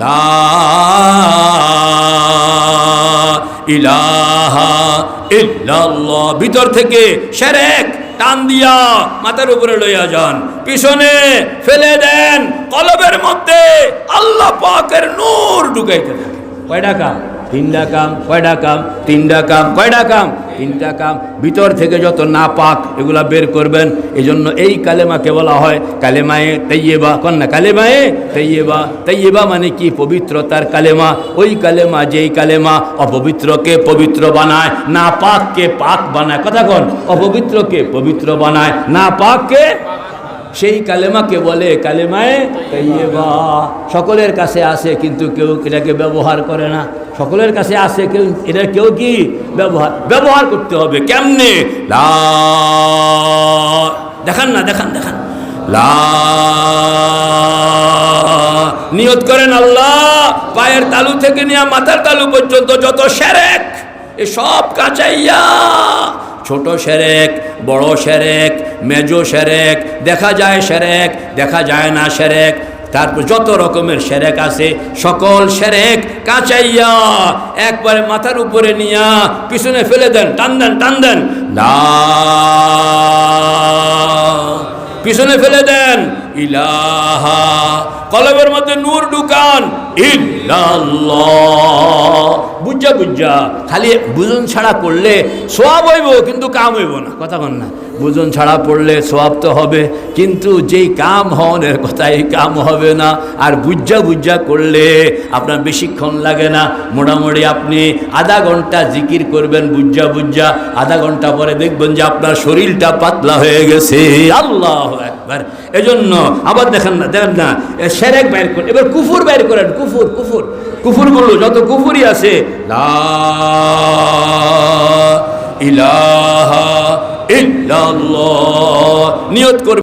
লা ইলাহা ইল্লাল্লাহ। ভিতর থেকে শিরক টান দিয়া মাথার উপরে লইয়া যান, পিছনে ফেলে দেন, কলবের মধ্যে আল্লাহ পাকের নূর ঢুকাইতে থাকেন। কয়টা কাম? তিনটা কাম। কয়টা কাম? তিনটা কাম। কয়টা কাম? তিনটা কাম। ভিতর থেকে যত নাপাক এগুলা বের করবেন। এই জন্য এই কালেমাকে বলা হয় কালেমায়ে তাইয়্যিবা। কোন না? কালেমায়ে তাইয়্যিবা। তাইয়্যিবা মানে কি? পবিত্রতার কালেমা। ওই কালেমা যেই কালেমা অপবিত্রকে পবিত্র বানায়, নাপাককে পাক বানায়। কথা কোন? অপবিত্রকে পবিত্র বানায়, নাপাককে, সেই কালেমাকে বলে কালেমায়ে তাইয়্যিবা। সকলের কাছে আছে কিন্তু কেউ এটাকে ব্যবহার করে না। সকলের কাছে আছে কেউ, এটা কেউ কি ব্যবহার করতে হবে কেমনে? লা, দেখান না, দেখান দেখান। লা, নিয়ত করেন আল্লাহ পায়ের তালু থেকে নিয়ে মাথার তালু পর্যন্ত যত শিরক এ সব কাচাইয়া, ছোট শিরক, বড় শিরক, মেজো শিরক, দেখা যায় শিরক, দেখা যায় না শিরক, তারপর যত রকমের শিরক আছে সকল শিরক কাচাইয়া একবারে মাথার উপরে নিয়া পিছনে ফেলে দেন, টান দেন, টান দেন, লা, পিছনে ফেলে দেন, ইলাহা, কলবের মধ্যে নূর ঢুকান, ইল্লাল্লাহ। বুঝা বুঝা, খালি বুঝন ছাড়া করলে সওয়াব হইব কিন্তু কাম হইব না। কথা বল না? বুঝন ছাড়া পড়লে সওয়াব তো হবে কিন্তু যেই কাম হওয়ার কথা এই কাম হবে না। আর বুঝা বুঝা করলে আপনার বেশিক্ষণ লাগে না, মোটামুটি আপনি আধা ঘন্টা জিকির করবেন বুঝা বুঝা, আধা ঘন্টা পরে দেখবেন যে আপনার শরীরটা পাতলা হয়ে গেছে। আল্লাহু আকবার। এজন্য আবার দেখেন না, দেখেন না, শিরক বাইর করেন, এবার কুফর বাইর করেন। কুফর, কুফর, কুফরগুলো যত কুফরি আছে, লা ইলাহা ইল্লাল্লাহ নিয়ত করবেন।